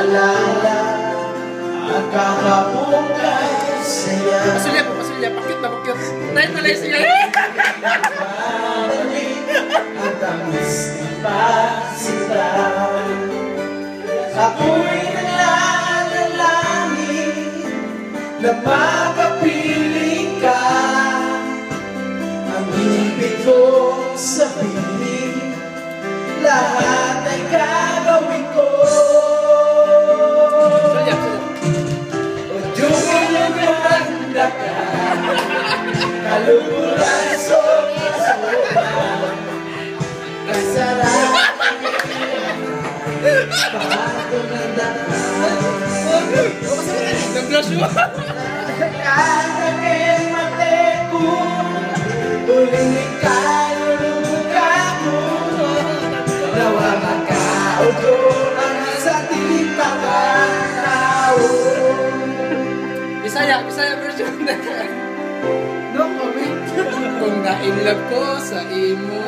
alala ang kakabukay saya. Pasulya, pakit na, pakit. Tayo talay siya. Ang tamis ng pagsita. Ako'y nanlalangin na makapiling ka. Ang ibig kong sabihin, lahat ay gagawin ko. Udyugin yung ganda ka, kaluluran sopa-sopa. Kasarap pato ng dapat. Nag-blush mo. Kakakin mate ko, huling ika'y luluka ko. Nawa makauto ang sa titapanaw. Bisaya version na. No comment. Kung na-in love ko sa imo.